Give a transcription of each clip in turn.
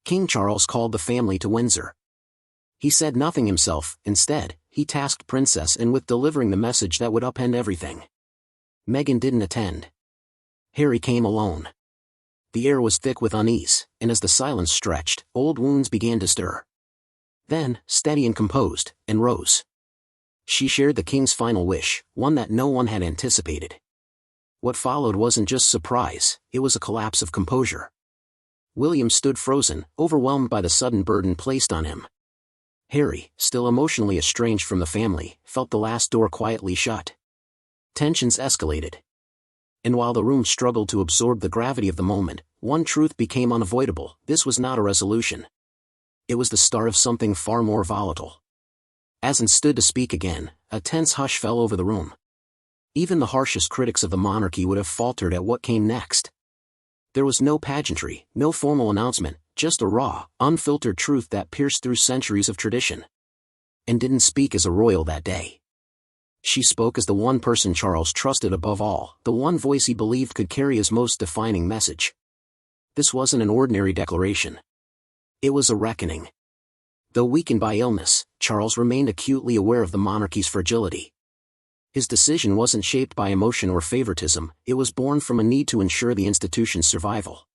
King Charles called the family to Windsor. He said nothing himself. Instead, he tasked Princess Anne with delivering the message that would upend everything. Meghan didn't attend. Harry came alone. The air was thick with unease, and as the silence stretched, old wounds began to stir. Then, steady and composed, Anne rose. She shared the king's final wish, one that no one had anticipated. What followed wasn't just surprise, it was a collapse of composure. William stood frozen, overwhelmed by the sudden burden placed on him. Harry, still emotionally estranged from the family, felt the last door quietly shut. Tensions escalated. And while the room struggled to absorb the gravity of the moment, one truth became unavoidable: this was not a resolution. It was the start of something far more volatile. As Anne stood to speak again, a tense hush fell over the room. Even the harshest critics of the monarchy would have faltered at what came next. There was no pageantry, no formal announcement, just a raw, unfiltered truth that pierced through centuries of tradition. Anne didn't speak as a royal that day. She spoke as the one person Charles trusted above all, the one voice he believed could carry his most defining message. This wasn't an ordinary declaration. It was a reckoning. Though weakened by illness, Charles remained acutely aware of the monarchy's fragility. His decision wasn't shaped by emotion or favoritism, it was born from a need to ensure the institution's survival.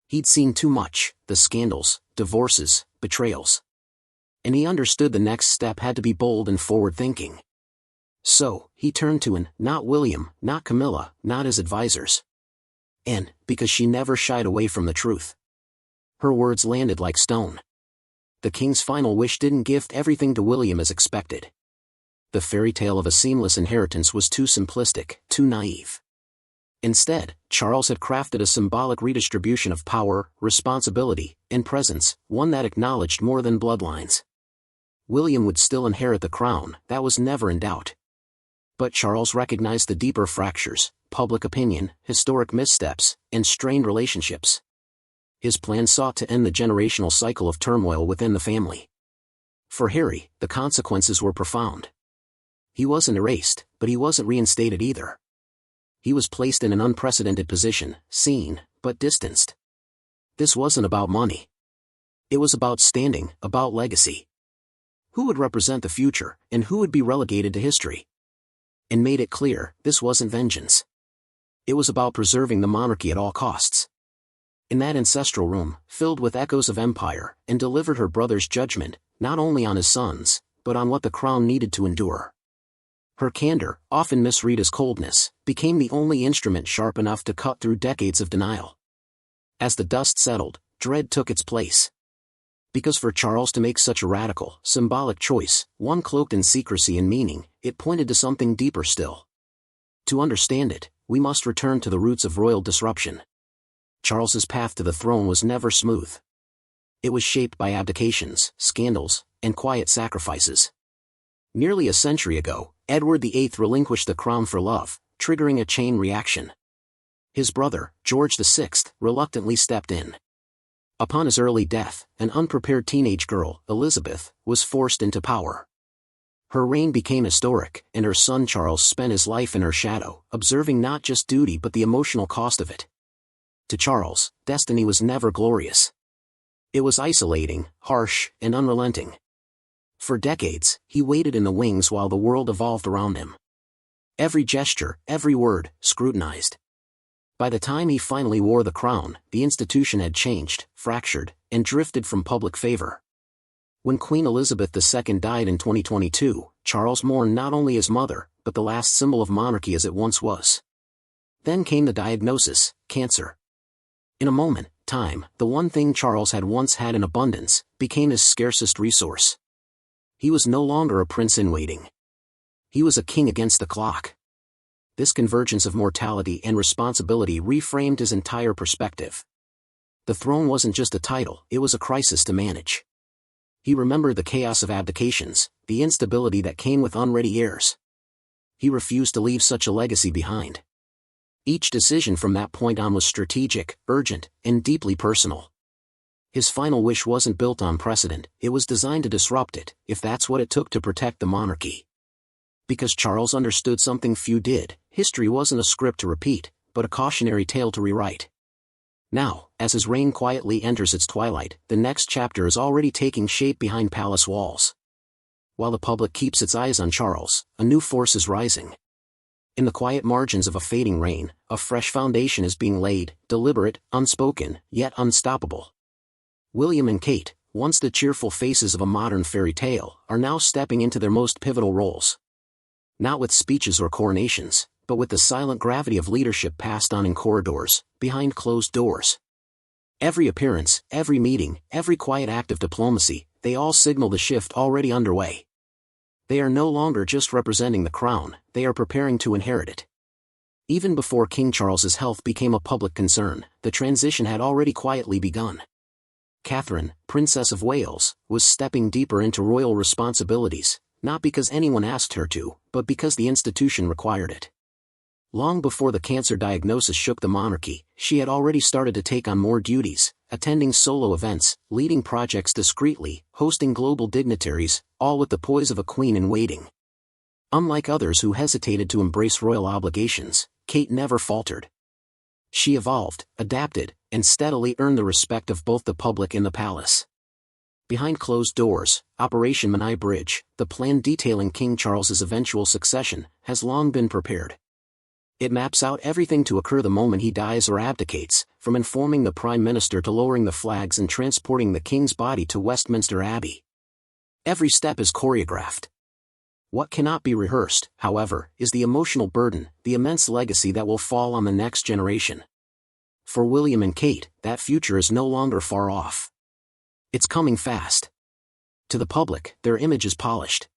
He'd seen too much: the scandals, divorces, betrayals. And he understood the next step had to be bold and forward-thinking. So, he turned to Anne, not William, not Camilla, not his advisors. Anne, because she never shied away from the truth. Her words landed like stone. The king's final wish didn't gift everything to William as expected. The fairy tale of a seamless inheritance was too simplistic, too naive. Instead, Charles had crafted a symbolic redistribution of power, responsibility, and presence, one that acknowledged more than bloodlines. William would still inherit the crown, that was never in doubt. But Charles recognized the deeper fractures: public opinion, historic missteps, and strained relationships. His plan sought to end the generational cycle of turmoil within the family. For Harry, the consequences were profound. He wasn't erased, but he wasn't reinstated either. He was placed in an unprecedented position, seen, but distanced. This wasn't about money. It was about standing, about legacy. Who would represent the future, and who would be relegated to history? And made it clear, this wasn't vengeance. It was about preserving the monarchy at all costs. In that ancestral room, filled with echoes of empire, Anne delivered her brother's judgment, not only on his sons, but on what the crown needed to endure. Her candor, often misread as coldness, became the only instrument sharp enough to cut through decades of denial. As the dust settled, dread took its place. Because for Charles to make such a radical, symbolic choice, one cloaked in secrecy and meaning, it pointed to something deeper still. To understand it, we must return to the roots of royal disruption. Charles's path to the throne was never smooth. It was shaped by abdications, scandals, and quiet sacrifices. Nearly a century ago, Edward VIII relinquished the crown for love, triggering a chain reaction. His brother, George VI, reluctantly stepped in. Upon his early death, an unprepared teenage girl, Elizabeth, was forced into power. Her reign became historic, and her son Charles spent his life in her shadow, observing not just duty but the emotional cost of it. To Charles, destiny was never glorious. It was isolating, harsh, and unrelenting. For decades, he waited in the wings while the world evolved around him. Every gesture, every word, scrutinized. By the time he finally wore the crown, the institution had changed, fractured, and drifted from public favor. When Queen Elizabeth II died in 2022, Charles mourned not only his mother, but the last symbol of monarchy as it once was. Then came the diagnosis: cancer. In a moment, time, the one thing Charles had once had in abundance, became his scarcest resource. He was no longer a prince in waiting. He was a king against the clock. This convergence of mortality and responsibility reframed his entire perspective. The throne wasn't just a title, it was a crisis to manage. He remembered the chaos of abdications, the instability that came with unready heirs. He refused to leave such a legacy behind. Each decision from that point on was strategic, urgent, and deeply personal. His final wish wasn't built on precedent, it was designed to disrupt it, if that's what it took to protect the monarchy. Because Charles understood something few did: history wasn't a script to repeat, but a cautionary tale to rewrite. Now, as his reign quietly enters its twilight, the next chapter is already taking shape behind palace walls. While the public keeps its eyes on Charles, a new force is rising. In the quiet margins of a fading reign, a fresh foundation is being laid, deliberate, unspoken, yet unstoppable. William and Kate, once the cheerful faces of a modern fairy tale, are now stepping into their most pivotal roles. Not with speeches or coronations, but with the silent gravity of leadership passed on in corridors, behind closed doors. Every appearance, every meeting, every quiet act of diplomacy, they all signal the shift already underway. They are no longer just representing the crown, they are preparing to inherit it. Even before King Charles's health became a public concern, the transition had already quietly begun. Catherine, Princess of Wales, was stepping deeper into royal responsibilities, not because anyone asked her to, but because the institution required it. Long before the cancer diagnosis shook the monarchy, she had already started to take on more duties, attending solo events, leading projects discreetly, hosting global dignitaries, all with the poise of a queen in waiting. Unlike others who hesitated to embrace royal obligations, Kate never faltered. She evolved, adapted, and steadily earned the respect of both the public and the palace. Behind closed doors, Operation Menai Bridge, the plan detailing King Charles's eventual succession, has long been prepared. It maps out everything to occur the moment he dies or abdicates, from informing the Prime Minister to lowering the flags and transporting the King's body to Westminster Abbey. Every step is choreographed. What cannot be rehearsed, however, is the emotional burden, the immense legacy that will fall on the next generation. For William and Kate, that future is no longer far off. It's coming fast. To the public, their image is polished.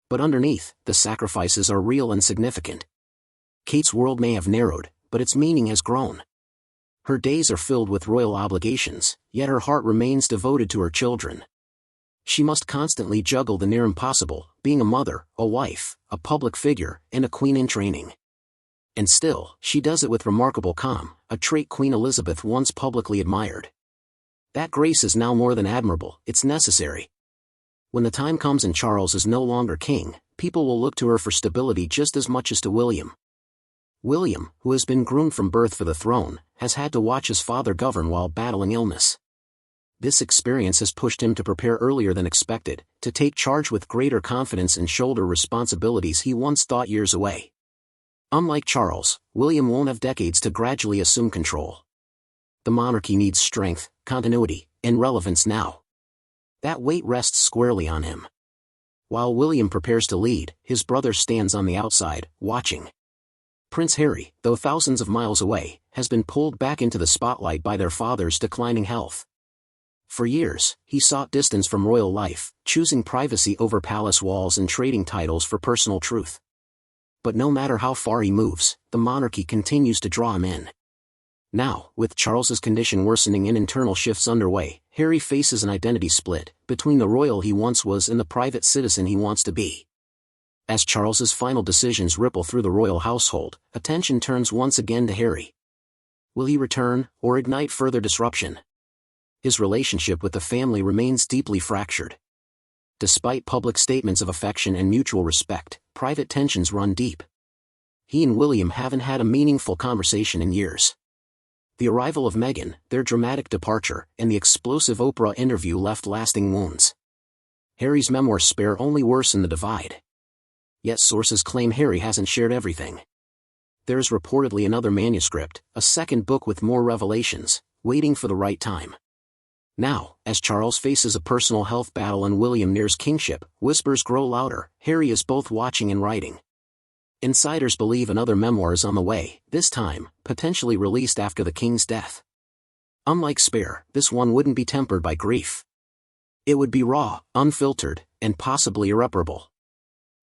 But underneath, the sacrifices are real and significant. Kate's world may have narrowed, but its meaning has grown. Her days are filled with royal obligations, yet her heart remains devoted to her children. She must constantly juggle the near impossible, being a mother, a wife, a public figure, and a queen in training. And still, she does it with remarkable calm, a trait Queen Elizabeth once publicly admired. That grace is now more than admirable, it's necessary. When the time comes and Charles is no longer king, people will look to her for stability just as much as to William. William, who has been groomed from birth for the throne, has had to watch his father govern while battling illness. This experience has pushed him to prepare earlier than expected, to take charge with greater confidence and shoulder responsibilities he once thought years away. Unlike Charles, William won't have decades to gradually assume control. The monarchy needs strength, continuity, and relevance now. That weight rests squarely on him. While William prepares to lead, his brother stands on the outside, watching. Prince Harry, though thousands of miles away, has been pulled back into the spotlight by their father's declining health. For years, he sought distance from royal life, choosing privacy over palace walls and trading titles for personal truth. But no matter how far he moves, the monarchy continues to draw him in. Now, with Charles's condition worsening and internal shifts underway, Harry faces an identity split, between the royal he once was and the private citizen he wants to be. As Charles's final decisions ripple through the royal household, attention turns once again to Harry. Will he return, or ignite further disruption? His relationship with the family remains deeply fractured. Despite public statements of affection and mutual respect, private tensions run deep. He and William haven't had a meaningful conversation in years. The arrival of Meghan, their dramatic departure, and the explosive Oprah interview left lasting wounds. Harry's memoirs spare only worsen the divide. Yet sources claim Harry hasn't shared everything. There is reportedly another manuscript, a second book with more revelations, waiting for the right time. Now, as Charles faces a personal health battle and William nears kingship, whispers grow louder. Harry is both watching and writing. Insiders believe another memoir is on the way, this time, potentially released after the king's death. Unlike Spare, this one wouldn't be tempered by grief. It would be raw, unfiltered, and possibly irreparable.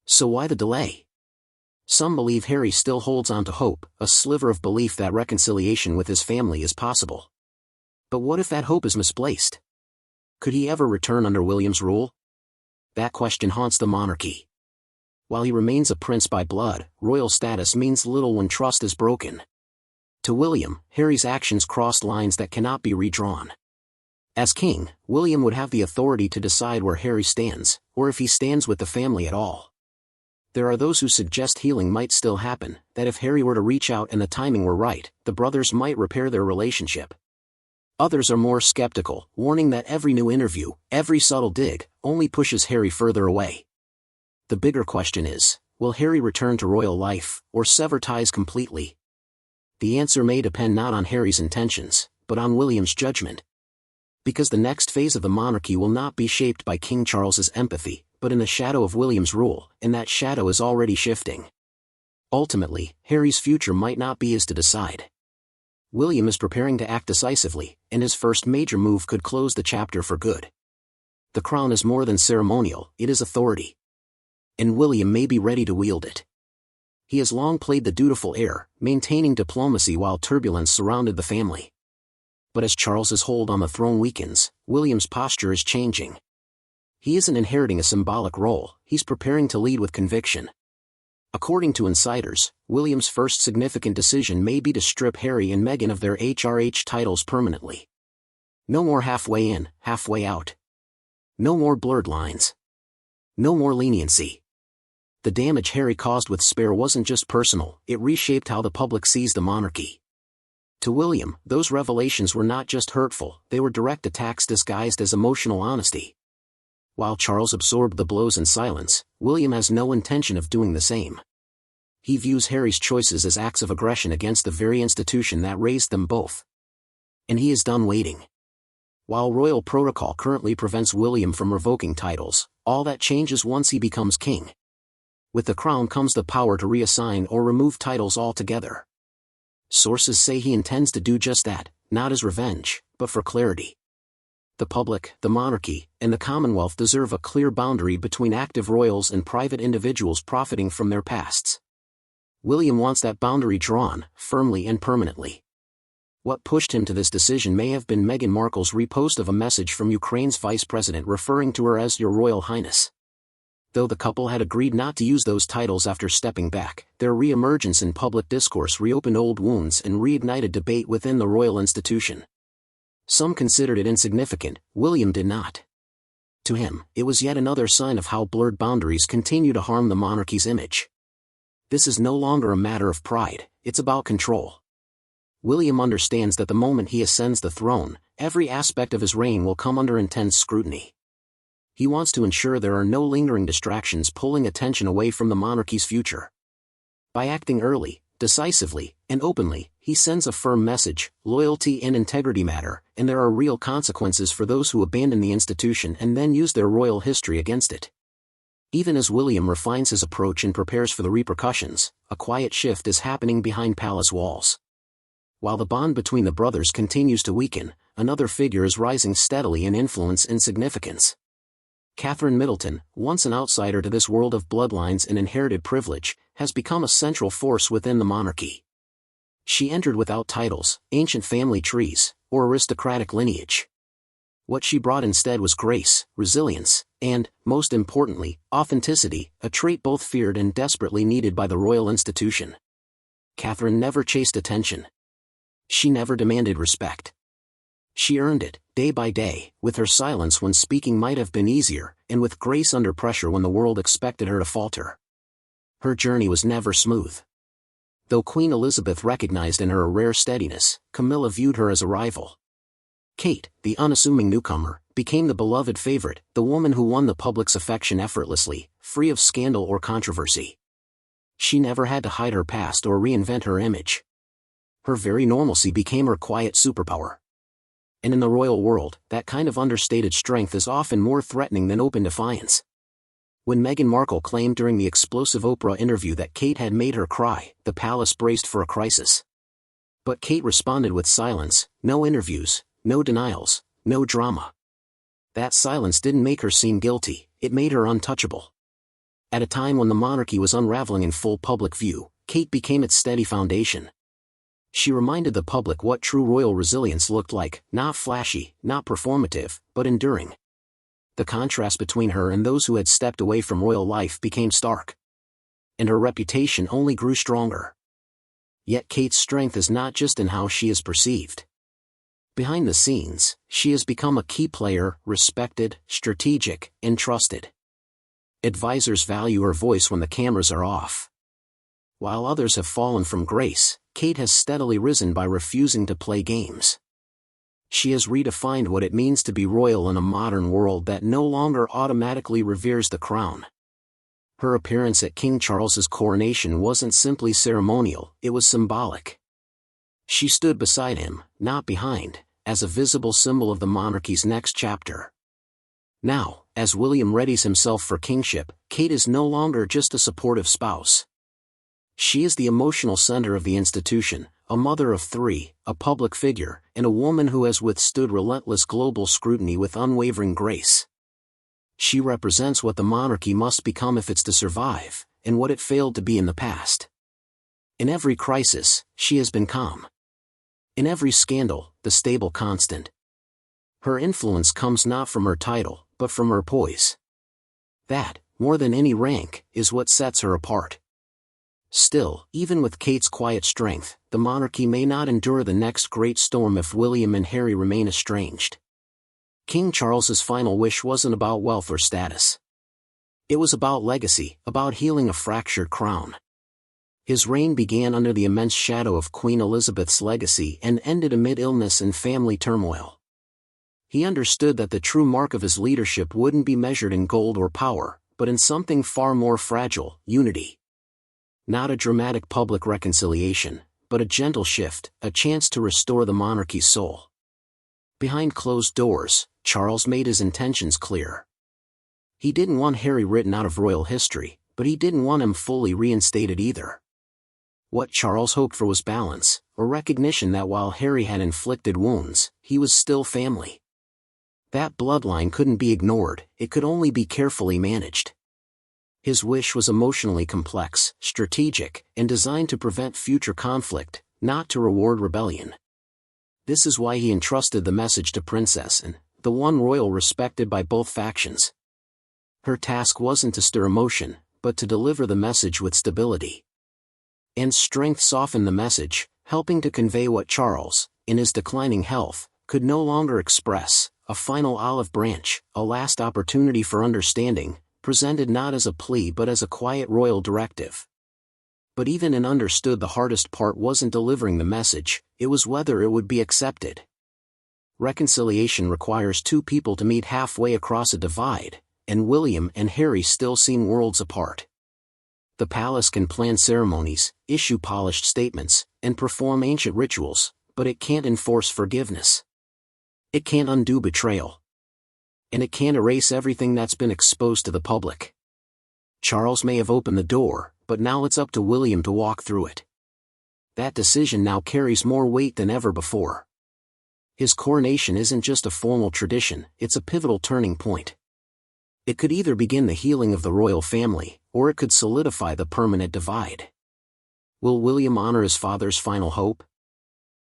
So why the delay? Some believe Harry still holds on to hope, a sliver of belief that reconciliation with his family is possible. But what if that hope is misplaced? Could he ever return under William's rule? That question haunts the monarchy. While he remains a prince by blood, royal status means little when trust is broken. To William, Harry's actions crossed lines that cannot be redrawn. As king, William would have the authority to decide where Harry stands, or if he stands with the family at all. There are those who suggest healing might still happen, that if Harry were to reach out and the timing were right, the brothers might repair their relationship. Others are more skeptical, warning that every new interview, every subtle dig, only pushes Harry further away. The bigger question is, will Harry return to royal life, or sever ties completely? The answer may depend not on Harry's intentions, but on William's judgment. Because the next phase of the monarchy will not be shaped by King Charles's empathy, but in the shadow of William's rule, and that shadow is already shifting. Ultimately, Harry's future might not be his to decide. William is preparing to act decisively, and his first major move could close the chapter for good. The crown is more than ceremonial, it is authority. And William may be ready to wield it. He has long played the dutiful heir, maintaining diplomacy while turbulence surrounded the family. But as Charles's hold on the throne weakens, William's posture is changing. He isn't inheriting a symbolic role, he's preparing to lead with conviction. According to insiders, William's first significant decision may be to strip Harry and Meghan of their HRH titles permanently. No more halfway in, halfway out. No more blurred lines. No more leniency. The damage Harry caused with Spare wasn't just personal, it reshaped how the public sees the monarchy. To William, those revelations were not just hurtful, they were direct attacks disguised as emotional honesty. While Charles absorbed the blows in silence, William has no intention of doing the same. He views Harry's choices as acts of aggression against the very institution that raised them both. And he is done waiting. While royal protocol currently prevents William from revoking titles, all that changes once he becomes king. With the crown comes the power to reassign or remove titles altogether. Sources say he intends to do just that, not as revenge, but for clarity. The public, the monarchy, and the Commonwealth deserve a clear boundary between active royals and private individuals profiting from their pasts. William wants that boundary drawn, firmly and permanently. What pushed him to this decision may have been Meghan Markle's repost of a message from Ukraine's vice president referring to her as Your Royal Highness. Though the couple had agreed not to use those titles after stepping back, their re-emergence in public discourse reopened old wounds and reignited debate within the royal institution. Some considered it insignificant, William did not. To him, it was yet another sign of how blurred boundaries continue to harm the monarchy's image. This is no longer a matter of pride, it's about control. William understands that the moment he ascends the throne, every aspect of his reign will come under intense scrutiny. He wants to ensure there are no lingering distractions pulling attention away from the monarchy's future. By acting early, decisively, and openly, he sends a firm message: loyalty and integrity matter, and there are real consequences for those who abandon the institution and then use their royal history against it. Even as William refines his approach and prepares for the repercussions, a quiet shift is happening behind palace walls. While the bond between the brothers continues to weaken, another figure is rising steadily in influence and significance. Catherine Middleton, once an outsider to this world of bloodlines and inherited privilege, has become a central force within the monarchy. She entered without titles, ancient family trees, or aristocratic lineage. What she brought instead was grace, resilience, and, most importantly, authenticity, a trait both feared and desperately needed by the royal institution. Catherine never chased attention. She never demanded respect. She earned it, day by day, with her silence when speaking might have been easier, and with grace under pressure when the world expected her to falter. Her journey was never smooth. Though Queen Elizabeth recognized in her a rare steadiness, Camilla viewed her as a rival. Kate, the unassuming newcomer, became the beloved favorite, the woman who won the public's affection effortlessly, free of scandal or controversy. She never had to hide her past or reinvent her image. Her very normalcy became her quiet superpower. And in the royal world, that kind of understated strength is often more threatening than open defiance. When Meghan Markle claimed during the explosive Oprah interview that Kate had made her cry, the palace braced for a crisis. But Kate responded with silence: no interviews, no denials, no drama. That silence didn't make her seem guilty, it made her untouchable. At a time when the monarchy was unraveling in full public view, Kate became its steady foundation. She reminded the public what true royal resilience looked like, not flashy, not performative, but enduring. The contrast between her and those who had stepped away from royal life became stark. And her reputation only grew stronger. Yet Kate's strength is not just in how she is perceived. Behind the scenes, she has become a key player, respected, strategic, and trusted. Advisors value her voice when the cameras are off. While others have fallen from grace, Kate has steadily risen by refusing to play games. she has redefined what it means to be royal in a modern world that no longer automatically reveres the crown. Her appearance at King Charles's coronation wasn't simply ceremonial, it was symbolic. She stood beside him, not behind, as a visible symbol of the monarchy's next chapter. Now, as William readies himself for kingship, Kate is no longer just a supportive spouse. She is the emotional center of the institution, a mother of three, a public figure, and a woman who has withstood relentless global scrutiny with unwavering grace. She represents what the monarchy must become if it's to survive, and what it failed to be in the past. In every crisis, she has been calm. In every scandal, the stable constant. Her influence comes not from her title, but from her poise. That, more than any rank, is what sets her apart. Still, even with Kate's quiet strength, the monarchy may not endure the next great storm if William and Harry remain estranged. King Charles's final wish wasn't about wealth or status. It was about legacy, about healing a fractured crown. His reign began under the immense shadow of Queen Elizabeth's legacy and ended amid illness and family turmoil. He understood that the true mark of his leadership wouldn't be measured in gold or power, but in something far more fragile: unity. Not a dramatic public reconciliation, but a gentle shift, a chance to restore the monarchy's soul. Behind closed doors, Charles made his intentions clear. He didn't want Harry written out of royal history, but he didn't want him fully reinstated either. What Charles hoped for was balance, a recognition that while Harry had inflicted wounds, he was still family. That bloodline couldn't be ignored, it could only be carefully managed. His wish was emotionally complex, strategic, and designed to prevent future conflict, not to reward rebellion. This is why he entrusted the message to Princess Anne, the one royal respected by both factions. Her task wasn't to stir emotion, but to deliver the message with stability. Anne's strength softened the message, helping to convey what Charles, in his declining health, could no longer express: a final olive branch, a last opportunity for understanding, presented not as a plea but as a quiet royal directive. But even Anne understood the hardest part wasn't delivering the message, it was whether it would be accepted. Reconciliation requires two people to meet halfway across a divide, and William and Harry still seem worlds apart. The palace can plan ceremonies, issue polished statements, and perform ancient rituals, but it can't enforce forgiveness. It can't undo betrayal. And it can't erase everything that's been exposed to the public. Charles may have opened the door, but now it's up to William to walk through it. That decision now carries more weight than ever before. His coronation isn't just a formal tradition, it's a pivotal turning point. It could either begin the healing of the royal family, or it could solidify the permanent divide. Will William honor his father's final hope?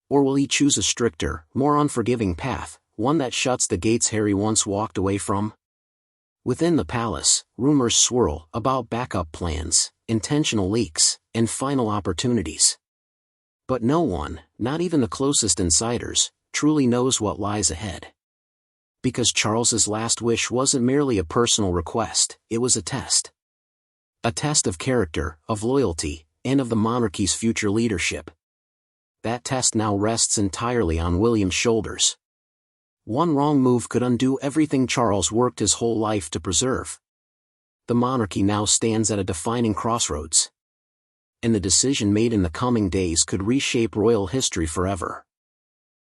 Or will he choose a stricter, more unforgiving path, one that shuts the gates Harry once walked away from? Within the palace, rumors swirl about backup plans, intentional leaks, and final opportunities. But no one, not even the closest insiders, truly knows what lies ahead. Because Charles's last wish wasn't merely a personal request, it was a test. A test of character, of loyalty, and of the monarchy's future leadership. That test now rests entirely on William's shoulders. One wrong move could undo everything Charles worked his whole life to preserve. The monarchy now stands at a defining crossroads. And the decision made in the coming days could reshape royal history forever.